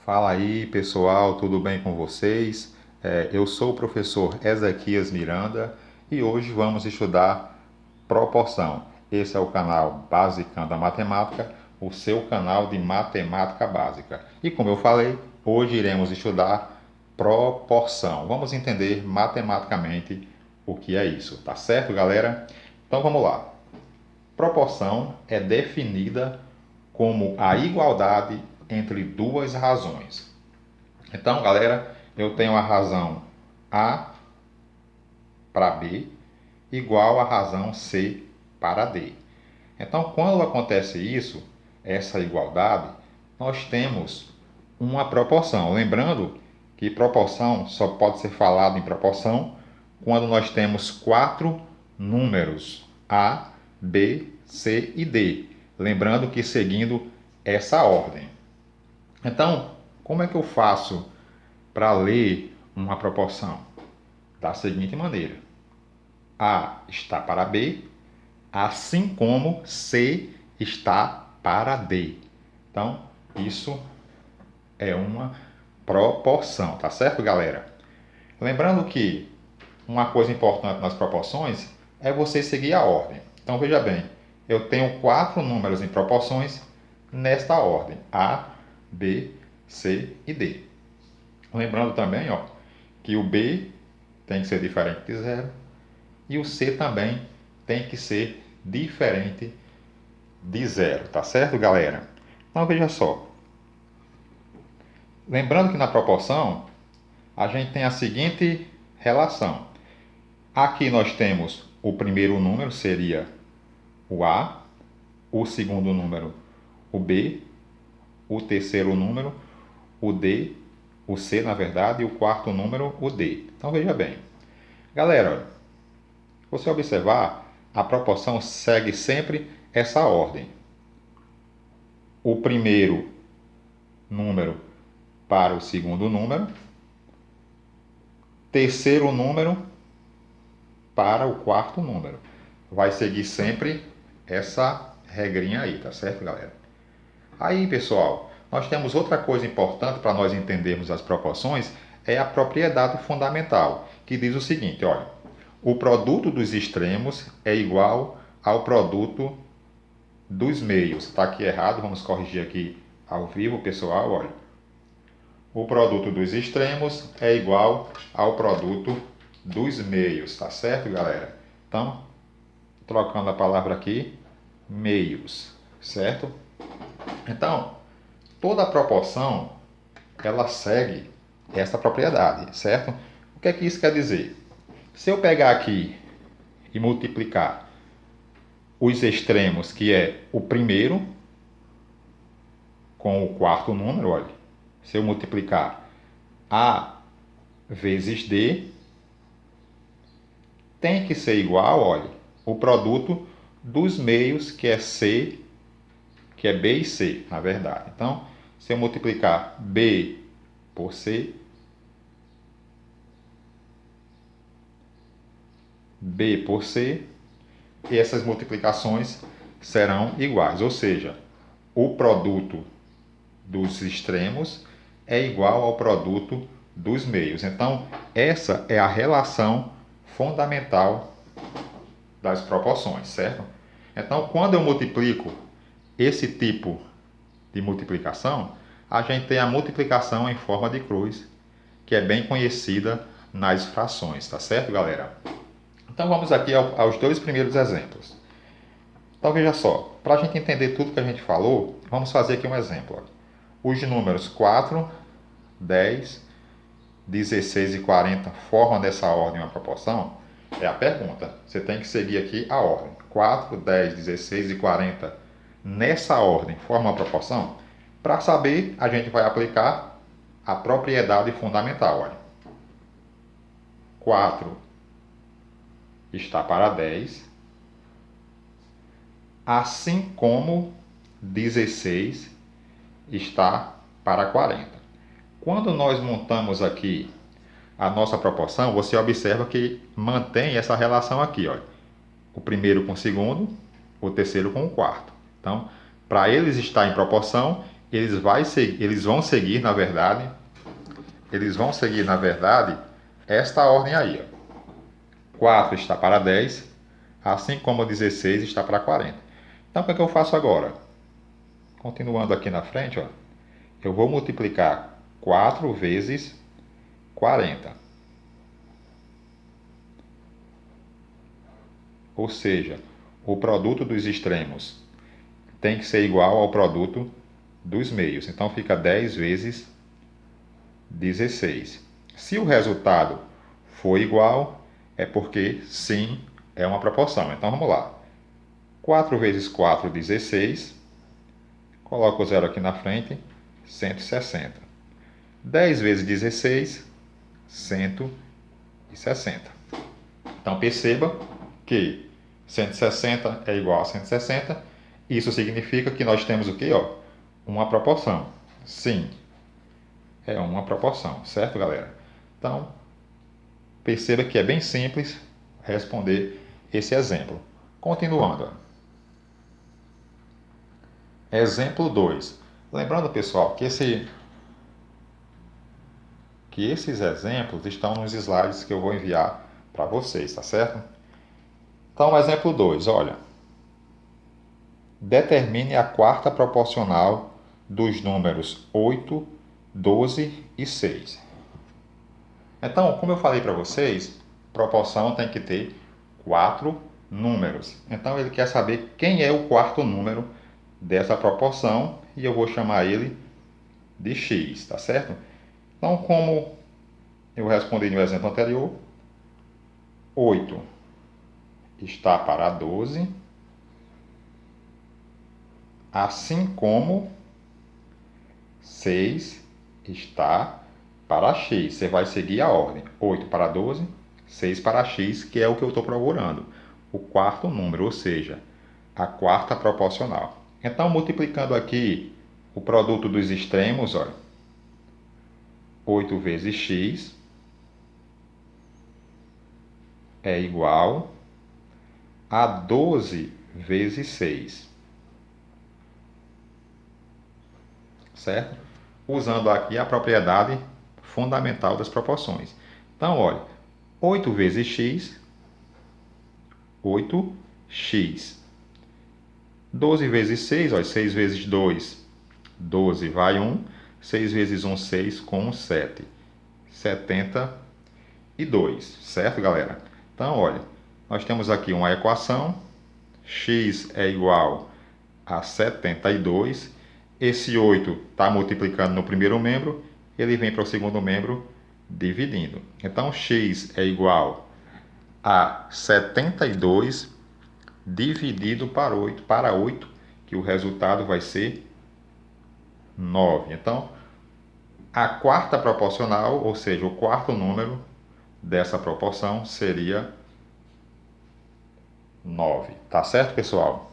Fala aí, pessoal, tudo bem com vocês? Eu sou o professor Ezequias Miranda e hoje vamos estudar proporção. Esse é o canal Basicando a Matemática, o seu canal de matemática básica. E como eu falei, hoje iremos estudar proporção. Vamos entender matematicamente o que é isso, tá certo, galera? Então vamos lá. Proporção é definida como a igualdade entre duas razões. Então, galera, eu tenho a razão A para B igual a razão C para D. Então, quando acontece isso, essa igualdade, nós temos uma proporção. Lembrando que proporção só pode ser falado em proporção quando nós temos quatro números A, B, C e D. Lembrando que seguindo essa ordem. Então, como é que eu faço para ler uma proporção? Da seguinte maneira: A está para B, assim como C está para D. Então, isso é uma proporção, tá certo, galera? Lembrando que uma coisa importante nas proporções é você seguir a ordem. Então, veja bem, eu tenho quatro números em proporções nesta ordem: A, B, C e D. Lembrando também, ó, que o B tem que ser diferente de zero e o C também tem que ser diferente de zero, tá certo, galera? Então veja só. Lembrando que na proporção a gente tem a seguinte relação. Aqui nós temos o primeiro número, seria o A, o segundo número, o B, o terceiro número, o D, o C, na verdade, e o quarto número, o D. Então veja bem. Galera, se você observar, a proporção segue sempre essa ordem. O primeiro número para o segundo número, terceiro número para o quarto número. Vai seguir sempre essa regrinha aí, tá certo, galera? Aí, pessoal, nós temos outra coisa importante para nós entendermos as proporções, é a propriedade fundamental, que diz o seguinte, olha: o produto dos extremos é igual ao produto dos meios. Está aqui errado, vamos corrigir aqui ao vivo, pessoal, olha. O produto dos extremos é igual ao produto dos meios, tá certo, galera? Então, trocando a palavra aqui, meios, certo? Então, toda proporção, ela segue essa propriedade, certo? O que é que isso quer dizer? Se eu pegar aqui e multiplicar os extremos, que é o primeiro, com o quarto número, olha, se eu multiplicar A vezes D, tem que ser igual, olha, o produto dos meios, que é C, que é B e C, na verdade. Então, se eu multiplicar B por C, B por C, e essas multiplicações serão iguais, ou seja, o produto dos extremos é igual ao produto dos meios. Então, essa é a relação fundamental das proporções, certo? Então, quando eu multiplico esse tipo de multiplicação, a gente tem a multiplicação em forma de cruz, que é bem conhecida nas frações, tá certo, galera? Então, vamos aqui aos dois primeiros exemplos. Então, veja só, para a gente entender tudo que a gente falou, vamos fazer aqui um exemplo. Os números 4, 10, 16 e 40 formam dessa ordem uma proporção? É a pergunta. Você tem que seguir aqui a ordem. 4, 10, 16 e 40 nessa ordem formam uma proporção? Para saber, a gente vai aplicar a propriedade fundamental. Olha. 4 está para 10, assim como 16 está para 40. Quando nós montamos aqui a nossa proporção, você observa que mantém essa relação aqui, olha. O primeiro com o segundo, o terceiro com o quarto. Então, para eles estar em proporção, eles vão seguir, na verdade, esta ordem aí. Ó. 4 está para 10, assim como 16 está para 40. Então, o que é que eu faço agora? Continuando aqui na frente, ó, eu vou multiplicar 4 vezes 40. Ou seja, o produto dos extremos tem que ser igual ao produto dos meios. Então, fica 10 vezes 16. Se o resultado for igual, é porque sim, é uma proporção. Então, vamos lá. 4 vezes 4, 16. Coloco o zero aqui na frente, 160. 10 vezes 16, 160. Então, perceba que 160 é igual a 160. Isso significa que nós temos o quê? Ó? Uma proporção. Sim, é uma proporção, certo, galera? Então, perceba que é bem simples responder esse exemplo. Continuando. Exemplo 2. Lembrando, pessoal, que esses exemplos estão nos slides que eu vou enviar para vocês, tá certo? Então, exemplo 2, olha. Determine a quarta proporcional dos números 8, 12 e 6. Então, como eu falei para vocês, proporção tem que ter 4 números. Então, ele quer saber quem é o quarto número dessa proporção e eu vou chamar ele de x, tá certo? Então, como eu respondi no exemplo anterior, 8 está para 12, assim como 6 está para x. Você vai seguir a ordem. 8 para 12, 6 para x, que é o que eu estou procurando. O quarto número, ou seja, a quarta proporcional. Então, multiplicando aqui o produto dos extremos, olha, 8 vezes x é igual a 12 vezes 6. Certo? Usando aqui a propriedade fundamental das proporções. Então, olha, 8 vezes x, 8x. 12 vezes 6, olha, 6 vezes 2, 12 vai 1. 6 vezes 1, 6, com 1, 7. 72, certo, galera? Então, olha, nós temos aqui uma equação, x é igual a 72. Esse 8 está multiplicando no primeiro membro, ele vem para o segundo membro dividindo. Então, x é igual a 72 dividido para 8, que o resultado vai ser 9. Então, a quarta proporcional, ou seja, o quarto número dessa proporção seria 9. Tá certo, pessoal?